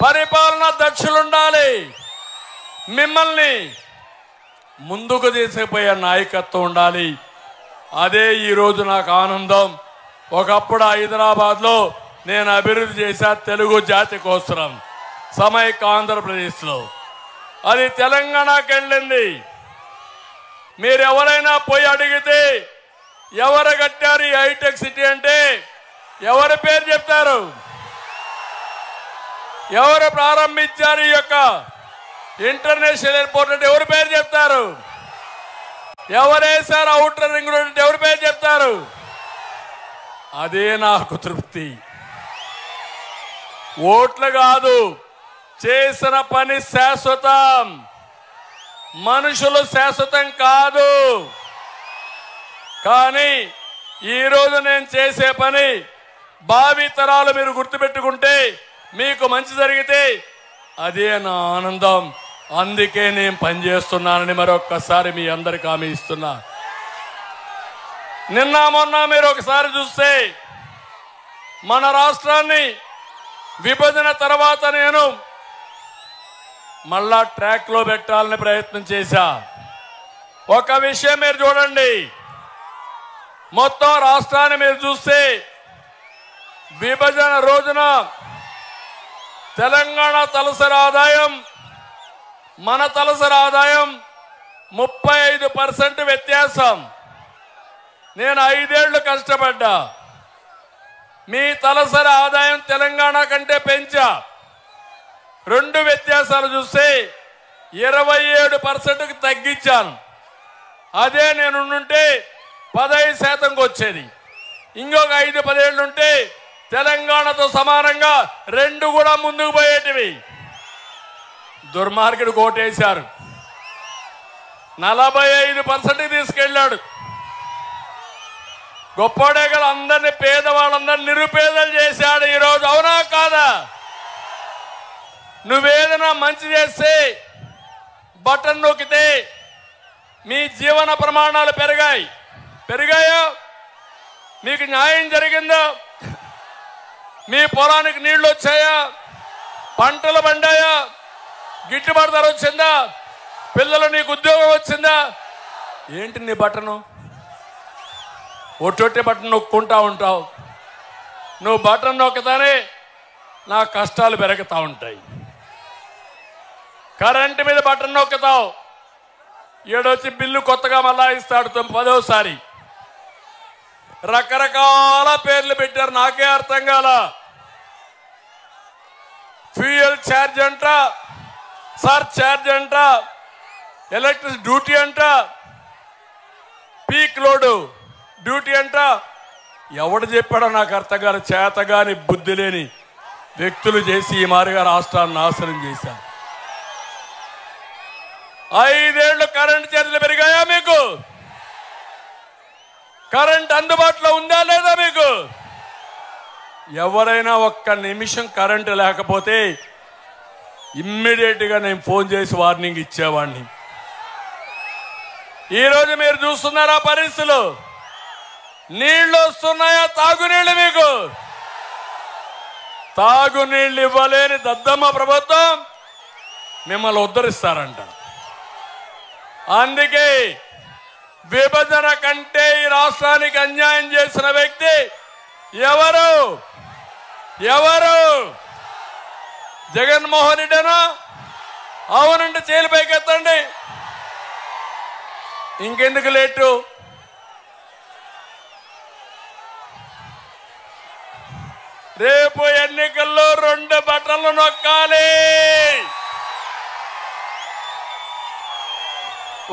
పరిపాలన దక్షులుండాలి, మిమ్మల్ని ముందుకు తీసుకుపోయే నాయకత్వం ఉండాలి. అదే ఈరోజు నాకు ఆనందం. ఒకప్పుడు హైదరాబాద్లో నేను అభివృద్ధి చేశా తెలుగు జాతి కోసం, సమైక్య ఆంధ్రప్రదేశ్లో. అది తెలంగాణకి వెళ్ళింది. మీరు ఎవరైనా పోయి అడిగితే ఎవరు కట్టారు ఈ హైటెక్ సిటీ అంటే ఎవరి పేరు చెప్తారు? ఎవరు ప్రారంభించారు ఈ యొక్క ఇంటర్నేషనల్ ఎయిర్పోర్ట్ అంటే ఎవరి పేరు చెప్తారు? ఎవరేసారు ఔటర్ రింగ్ రోడ్ అంటే ఎవరి పేరు చెప్తారు? అదే నాకు తృప్తి. ఓట్లు కాదు, చేసిన పని శాశ్వతం. మనుషులు శాశ్వతం కాదు. కానీ ఈరోజు నేను చేసే పని భావి తరాలు మీరు గుర్తుపెట్టుకుంటే, మీకు మంచి జరిగితే అదే నా ఆనందం. అందుకే నేను పనిచేస్తున్నానని మరొక్కసారి మీ అందరికి హామీ ఇస్తున్నా. నిన్న మొన్న మీరు ఒకసారి చూస్తే మన రాష్ట్రాన్ని విభజన తర్వాత నేను మళ్ళా ట్రాక్ లో పెట్టాలని ప్రయత్నం చేశా. ఒక విషయం మీరు చూడండి, మొత్తం రాష్ట్రాన్ని మీరు చూస్తే విభజన రోజున తెలంగాణ తలసరి ఆదాయం మన తలసరి ఆదాయం 35% వ్యత్యాసం. నేను 5 ఏళ్లు కష్టపడ్డా, మీ తలసరి ఆదాయం తెలంగాణ కంటే పెంచా. 2 వ్యత్యాసాలు చూస్తే 27%కి తగ్గించాను. అదే నేనుంటే 15%కు వచ్చేది. ఇంకొక 5-10 ఏళ్ళు ఉంటే తెలంగాణతో సమానంగా 2 కూడా ముందుకు పోయేటివి. దుర్మార్గుడు కోటేశారు, 45%కి తీసుకెళ్ళాడు. గొప్పడే కదా, అందరినీ పేదవాళ్ళందరినీ నిరుపేదలు చేశాడు ఈరోజు. అవునా కాదా? నువ్వేదైనా మంచి చేస్తే బటన్ నొక్కితే మీ జీవన ప్రమాణాలు పెరిగాయో? మీకు న్యాయం జరిగిందో? మీ పొలానికి నీళ్లు వచ్చాయా? పంటలు పండాయా? గిట్టుబాటు ధర వచ్చిందా? పిల్లలు నీకు ఉద్యోగం వచ్చిందా? ఏంటి నీ బటను? ఒట్టొట్టి బటన్ నొక్కుంటా ఉంటావు. నువ్వు బటన్ నొక్కతానే నా కష్టాలు పెరుగుతూ ఉంటాయి. కరెంటు మీద బటన్ నొక్కుతావు, ఏడొచ్చి బిల్లు కొత్తగా మళ్ళా ఇస్తాడు 10వసారి. రకరకాల పేర్లు పెట్టారు, నాకే అర్థం కాల. ఫ్యూయల్ ఛార్జ్ అంట, సర్ ఛార్జ్ అంట, ఎలక్ట్రిసిటీ డ్యూటీ అంట. పీక్ లోడు డ్యూటీ అంట. ఎవడు చెప్పాడో నాకు అర్థం కాదు. చేతగాని బుద్ధి లేని వ్యక్తులు చేసి ఈ మారిగా రాష్ట్రాన్ని నాశనం చేశారు. 5 ఏళ్లు కరెంటు ఛార్జీలు పెరిగాయా మీకు? కరెంట్ అందుబాటులో ఉందా లేదా మీకు? ఎవరైనా ఒక్క నిమిషం కరెంటు లేకపోతే ఇమ్మీడియట్ గా నేను ఫోన్ చేసి వార్నింగ్ ఇచ్చేవాడిని. ఈరోజు మీరు చూస్తున్నారా పరిస్థితులు? నీళ్లు వస్తున్నాయా? తాగునీళ్లు మీకు తాగునీళ్లు ఇవ్వలేని దద్దమ్మ ప్రభుత్వం మిమ్మల్ని ఉద్ధరిస్తారంట. అందుకే విభజన కంటే ఈ రాష్ట్రానికి అన్యాయం చేసిన వ్యక్తి ఎవరు? జగన్మోహన్ రెడ్డినా? అవునంటే చేలిపైకి ఎత్తండి. ఇంకెందుకు లేటు? రేపు ఎన్నికల్లో 2 బటన్లు నొక్కాలి.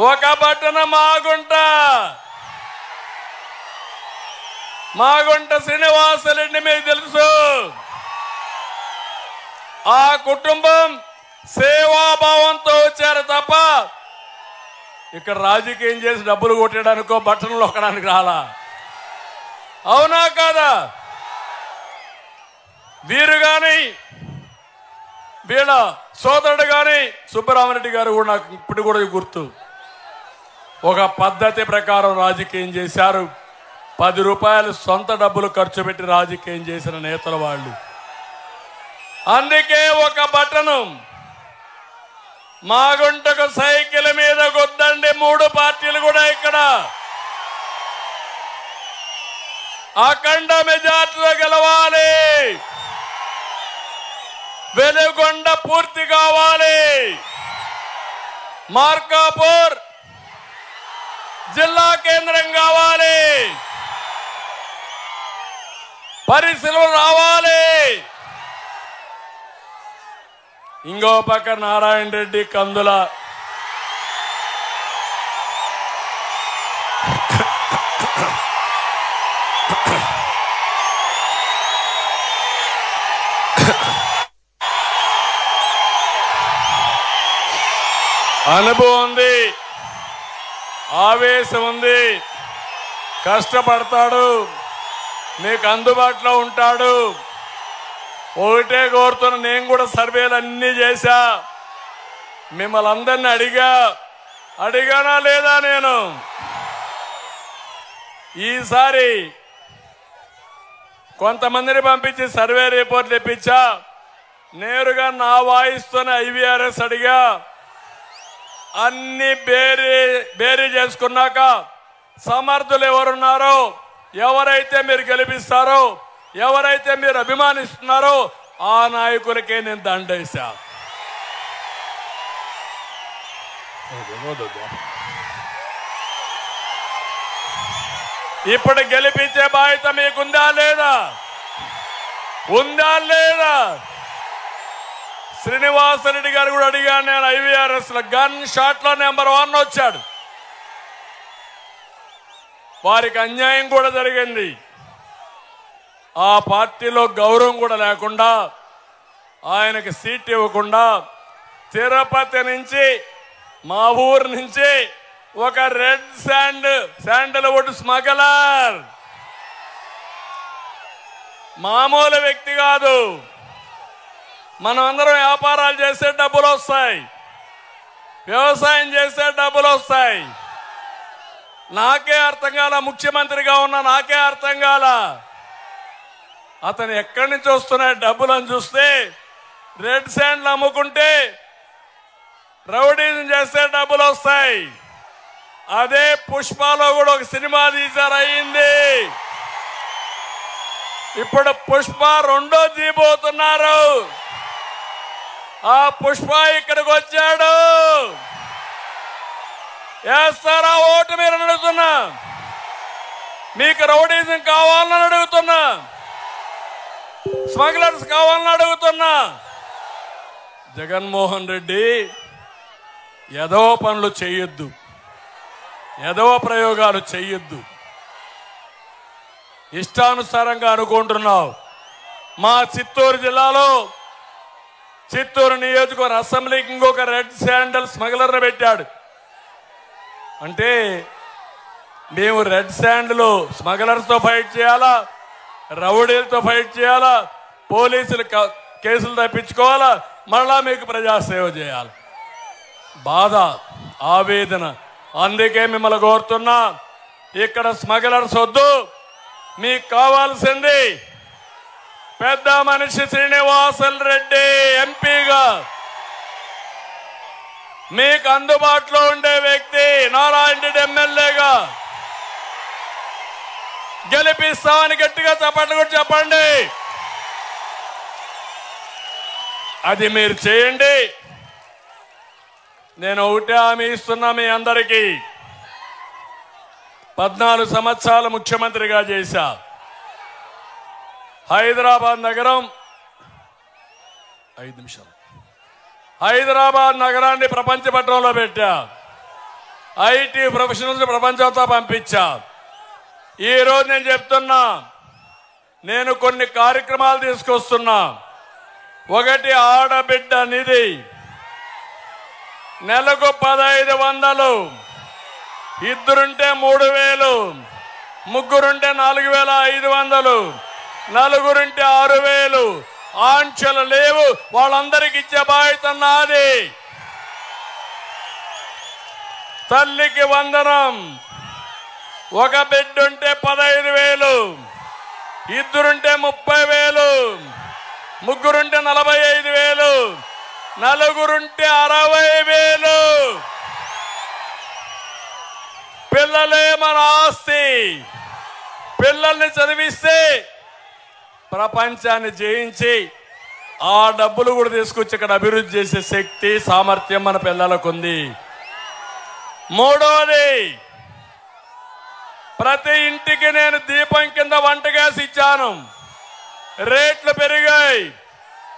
ఒక బటన్ మాగుంట శ్రీనివాసరెడ్డి మీకు తెలుసు. ఆ కుటుంబం సేవాభావంతో వచ్చారు తప్ప ఇక్కడ రాజకీయం చేసి డబ్బులు కొట్టడానికో బట్టలు నొక్కడానికి రాలా. అవునా కాదా? వీరు గాని వీళ్ళ సోదరుడు గాని సుబ్బరామరెడ్డి గారు కూడా నాకు ఇప్పుడు కూడా గుర్తు. ఒక పద్ధతి ప్రకారం రాజకీయం చేశారు. 10 రూపాయలు సొంత డబ్బులు ఖర్చు పెట్టి రాజకీయం చేసిన నేతలు వాళ్ళు. అందుకే ఒక బటను మాగుంటకు సైకిల్ మీద కొద్దండి. 3 పార్టీలు కూడా ఇక్కడ అఖండ మెజార్టీలో గెలవాలి. వెలుగొండ పూర్తి కావాలి. మార్కాపూర్ జిల్లా కేంద్రం కావాలి. పరిశ్రమలు రావాలి. ఇంకో పక్క నారాయణ రెడ్డి కందుల అనుభవం ఉంది, ఆవేశం ఉంది, కష్టపడతాడు, మీకు అందుబాటులో ఉంటాడు. ఒకటే కోరుతున్నా, నేను కూడా సర్వేలు అన్నీ చేశా. మిమ్మల్ని అందరినీ అడిగానా లేదా? నేను ఈసారి కొంతమందిని పంపించి సర్వే రిపోర్ట్లు ఇప్పించా. నేరుగా నా వాయిస్తోనే ఐవీఆర్ఎస్ అడిగా. అన్ని బేరీ చేసుకున్నాక సమర్థులు ఎవరున్నారో, ఎవరైతే మీరు గెలిపిస్తారో, ఎవరైతే మీరు అభిమానిస్తున్నారో ఆ నాయకులకే నేను దండేశా. ఇప్పుడు గెలిపించే బాధ్యత మీకుందా లేదా? శ్రీనివాసరెడ్డి గారు కూడా అడిగాను నేను. ఐవీఆర్ఎస్ లో గన్ షాట్ లో నెంబర్ 1 వచ్చాడు. వారికి అన్యాయం కూడా జరిగింది. ఆ పార్టీలో గౌరవం కూడా లేకుండా, ఆయనకి సీట్ ఇవ్వకుండా, తిరుపతి నుంచి మా ఊరు నుంచి ఒక రెడ్ శాండల్వుడ్ స్మగ్లర్, మామూలు వ్యక్తి కాదు. మనం అందరం వ్యాపారాలు చేసే డబ్బులు వస్తాయి, వ్యవసాయం చేసే డబ్బులు వస్తాయి. నాకే అర్థం కాల, ముఖ్యమంత్రిగా ఉన్న నాకే అర్థం కాల. అతను ఎక్కడి నుంచి వస్తున్నాయి డబ్బులను చూస్తే, రెడ్ శాండ్లు అమ్ముకుంటే రౌడీని చేస్తే డబ్బులు వస్తాయి. అదే పుష్పలో కూడా ఒక సినిమా తీశారు, అయింది. ఇప్పుడు పుష్ప 2వ తీయబోతున్నారు. ఆ పుష్ప ఇక్కడికి వచ్చాడు. వేస్తారా ఓటు మీరు అడుగుతున్నా? మీకు రౌడీజం కావాలని అడుగుతున్నా, స్మగ్లర్స్ కావాలని అడుగుతున్నా. జగన్మోహన్ రెడ్డి ఏదో పనులు చేయొద్దు. ఎదవ ప్రయోగాలు చెయ్యొద్దు. ఇష్టానుసారంగా అనుకుంటున్నావు. మా చిత్తూరు జిల్లాలో చిత్తూరు నియోజకవర్గ అసెంబ్లీకి ఇంకొక రెడ్ శాండల్ స్మగ్లర్ని పెట్టాడు. అంటే మేము రెడ్ శాండ్లు స్మగ్లర్స్తో ఫైట్ చేయాలా, రౌడీలతో ఫైట్ చేయాలా, పోలీసులు కేసులు తప్పించుకోవాలా, మళ్ళా మీకు ప్రజాసేవ చేయాలి. బాధ, ఆవేదన. అందుకే మిమ్మల్ని కోరుతున్నా, ఇక్కడ స్మగ్లర్స్ వద్దు. మీకు కావాల్సింది పెద్ద మనిషి శ్రీనివాసులు రెడ్డి ఎంపీగా మీకు అందుబాటులో ఉండే వ్యక్తి, నారాయణ రెడ్డి ఎమ్మెల్యేగా గెలిపిస్తామని గట్టిగా చప్పట్లు కూడా చెప్పండి. అది మీరు చేయండి. నేను ఒకటే హామీ ఇస్తున్నా మీ అందరికీ. 14 సంవత్సరాలు ముఖ్యమంత్రిగా చేశా. హైదరాబాద్ నగరం 5 నిమిషాలు హైదరాబాద్ నగరాన్ని ప్రపంచ పట్టణంలో పెట్టా. ఐటీ ప్రొఫెషనల్స్ ప్రపంచంతో పంపించా. ఈరోజు నేను చెప్తున్నా, నేను కొన్ని కార్యక్రమాలు తీసుకొస్తున్నా. ఒకటి ఆడబిడ్డ నిధి, నెలకు 1500, ఇద్దరుంటే 3000, ముగ్గురుంటే 4500, నలుగురుంటే 6000. ఆంక్షలు లేవు, వాళ్ళందరికీ ఇచ్చే బాధ్యత నాది. తల్లికి వందనం, ఒక బిడ్డుంటే 15000, ఇద్దరుంటే 30000, ముగ్గురుంటే 45000, నలుగురుంటే 60000. పిల్లలే మన ఆస్తి. పిల్లల్ని చదివిస్తే ప్రపంచాన్ని జయించి ఆ డబ్బులు కూడా తీసుకొచ్చి ఇక్కడ అభివృద్ధి చేసే శక్తి, సామర్థ్యం మన పిల్లలకు ఉంది. మూడోది, ప్రతి ఇంటికి నేను దీపం కింద వంట గ్యాస్ ఇచ్చాను. రేట్లు పెరిగాయి.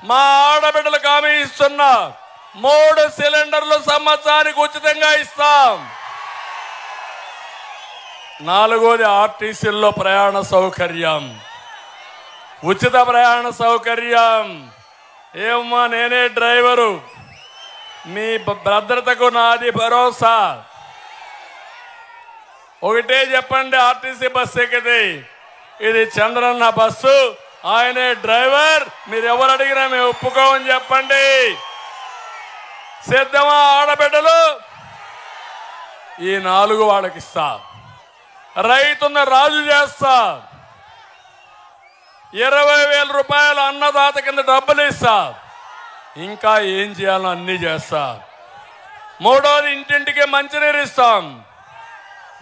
మా ఆడబిడ్డలకు హామీ ఇస్తున్నా, 3 సిలిండర్లు సంవత్సరానికి ఉచితంగా ఇస్తాం. నాలుగోది, ఆర్టీసీల్లో ప్రయాణ సౌకర్యం, ఉచిత ప్రయాణ సౌకర్యం. ఏమమ్మా, నేనే డ్రైవరు, మీ భద్రతకు నాది భరోసా. ఒకటే చెప్పండి, ఆర్టీసీ బస్సు ఎక్కితే ఇది చంద్రన్న బస్సు, ఆయనే డ్రైవర్, మీరు ఎవరు అడిగినా మేము ఒప్పుకోమని చెప్పండి. సిద్ధమా ఆడబిడ్డలు? ఈ 4 వాళ్ళకి ఇస్తా. రైతున్న రాజు చేస్తా. 20,000 రూపాయలు అన్నదాత కింద డబ్బులు ఇస్తా. ఇంకా ఏం చేయాలో అన్ని చేస్తా. మూడోది, ఇంటింటికి మంచినీరు ఇస్తాం.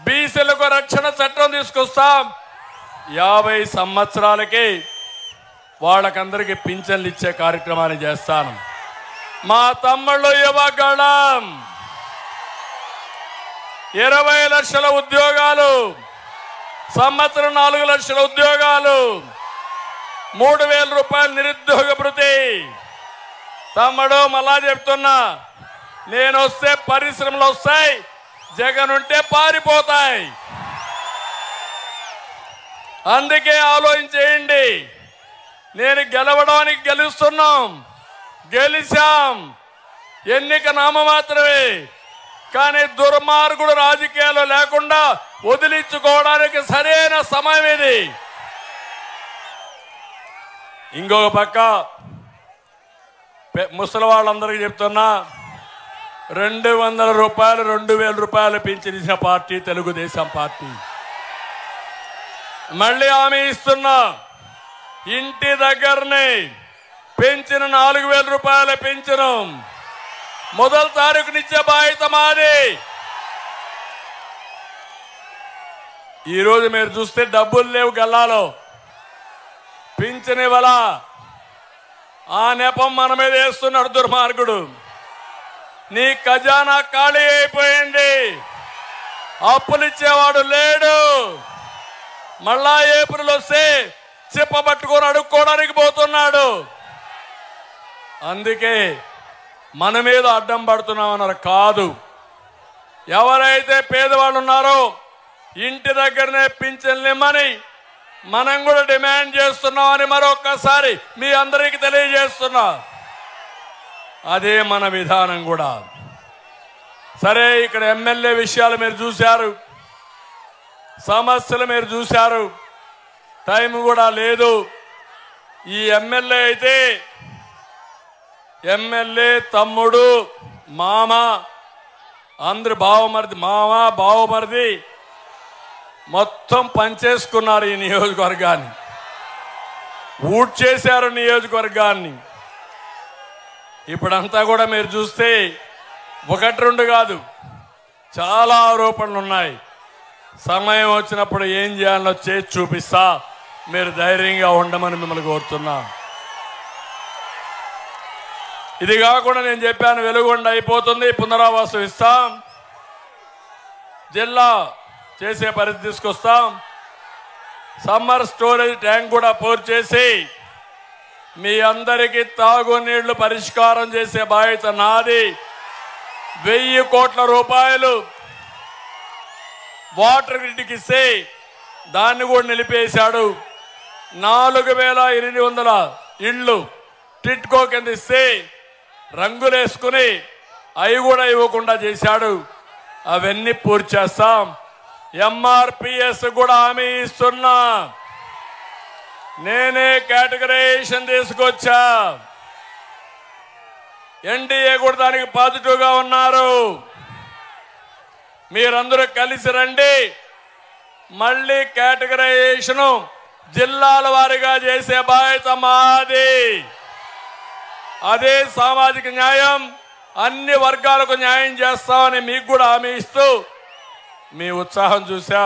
బీసీలకు రక్షణ చట్టం తీసుకొస్తాం. 50 సంవత్సరాలకి వాళ్ళకందరికీ పింఛన్లు ఇచ్చే కార్యక్రమాన్ని చేస్తాను. మా తమ్ముళ్ళు యువగళం 20 లక్షల ఉద్యోగాలు, సంవత్సరం 4 లక్షల ఉద్యోగాలు, 3000 రూపాయలు నిరుద్యోగ భృతి. తమ్ముడు మళ్ళా చెప్తున్నా, నేను వస్తే పరిశ్రమలు వస్తాయి, జగన్ ఉంటే పారిపోతాయి. అందుకే ఆలోచించేయండి. నేను గెలవడానికి గెలుస్తున్నాం, గెలిచాం. ఎన్నిక నామమాత్రమే. కానీ దుర్మార్గుడు రాజకీయాలు లేకుండా వదిలించుకోవడానికి సరైన సమయం ఇది. ఇంకొక పక్క ముసలి వాళ్ళందరికీ చెప్తున్నా, 200 రూపాయలు 2000 రూపాయలు పెంచిన పార్టీ తెలుగుదేశం పార్టీ. మళ్ళీ హామీ ఇస్తున్నా, ఇంటి దగ్గరనే పెంచిన 4000 రూపాయల పెంచను మొదటి తారీఖునిచ్చే బాధ్యత మాది. ఈరోజు మీరు చూస్తే డబ్బులు లేవు గల్లాలో, పింఛన్ ఇవ్వాలా. ఆ నెపం మన మీద వేస్తున్నాడు దుర్మార్గుడు. నీ ఖజానా ఖాళీ అయిపోయింది, అప్పులు ఇచ్చేవాడు లేడు. మళ్ళా ఏప్రిల్ వస్తే చెప్పబట్టుకొని అడుక్కోవడానికి పోతున్నాడు. అందుకే మన మీద అడ్డం పడుతున్నామన్నారు కాదు. ఎవరైతే పేదవాళ్ళు ఉన్నారో ఇంటి దగ్గరనే పింఛన్లు ఇమ్మని మనం కూడా డిమాండ్ చేస్తున్నామని మరొక్కసారి మీ అందరికీ తెలియజేస్తున్నా. అదే మన విధానం కూడా. సరే, ఇక్కడ ఎమ్మెల్యే విషయాలు మీరు చూశారు, సమస్యలు మీరు చూశారు, టైం కూడా లేదు. ఈ ఎమ్మెల్యే అయితే ఎమ్మెల్యే తమ్ముడు మామ అందరు బావమరిది మొత్తం పనిచేసుకున్నారు. ఈ నియోజకవర్గాన్ని ఊడ్చేశారు. నియోజకవర్గాన్ని ఇప్పుడంతా కూడా మీరు చూస్తే ఒకటి రెండు కాదు, చాలా ఆరోపణలు ఉన్నాయి. సమయం వచ్చినప్పుడు ఏం చేయాలో చేసి చూపిస్తా. మీరు ధైర్యంగా ఉండమని మిమ్మల్ని కోరుతున్నా. ఇది కాకుండా నేను చెప్పాను, వెలుగొండ అయిపోతుంది, పునరావాసం ఇస్తాం, జిల్లా చేసే పరిస్థితి తీసుకొస్తాం, సమ్మర్ స్టోరేజ్ ట్యాంక్ కూడా పూర్తి చేసి మీ అందరికీ తాగునీళ్లు పరిష్కారం చేసే బాధ్యత నాది. 1000 కోట్ల రూపాయలు వాటర్ గ్రిడ్కి ఇస్తే దాన్ని కూడా నిలిపేశాడు. 4800 ఇళ్ళు టిట్కో కింద ఇస్తే రంగులేసుకుని అవి కూడా ఇవ్వకుండా చేశాడు. అవన్నీ పూర్తి చేస్తాం. ఎంఆర్పిఎస్ కూడా హామీ ఇస్తున్నా. నేనే కేటగరైజేషన్ తీసుకొచ్చా. ఎన్డీఏ కూడా దానికి పాజిటివ్గా ఉన్నారు. మీరందరూ కలిసి రండి. మళ్ళీ కేటగరైజేషన్ జిల్లాల వారీగా చేసే బాధ్యత మాది. అదే సామాజిక న్యాయం, అన్ని వర్గాలకు న్యాయం చేస్తామని మీకు కూడా హామీ ఇస్తూ మీ ఉత్సాహం చూసా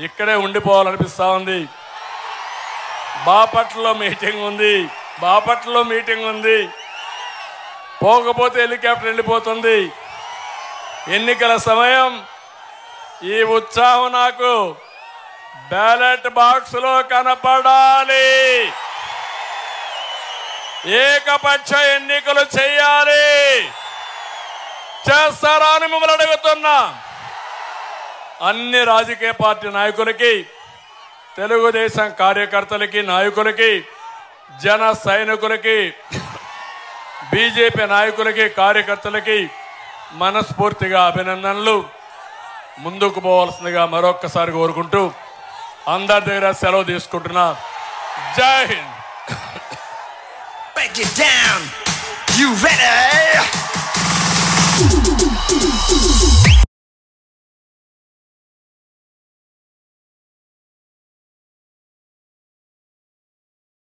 ఇక్కడే ఉండిపోవాలనిపిస్తా ఉంది. బాపట్లలో మీటింగ్ ఉంది. పోకపోతే హెలికాప్టర్ వెళ్ళిపోతుంది. ఎన్నికల సమయం. ఈ ఉత్సాహం నాకు బ్యాలెట్ బాక్స్ లో కనపడాలి. ఏకపక్ష ఎన్నికలు చేయాలి. చేస్తారా అని మిమ్మల్ని అడుగుతున్నా. అన్ని రాజకీయ పార్టీ నాయకులకి, తెలుగుదేశం కార్యకర్తలకి, నాయకులకి, జన సైనికులకి, బీజేపీ నాయకులకి, కార్యకర్తలకి మనస్ఫూర్తిగా అభినందనలు. ముందుకు పోవాల్సిందిగా మరొక్కసారి కోరుకుంటూ అందరి దగ్గర సెలవు తీసుకుంటున్నా. జై Hind. Break it down. You ready?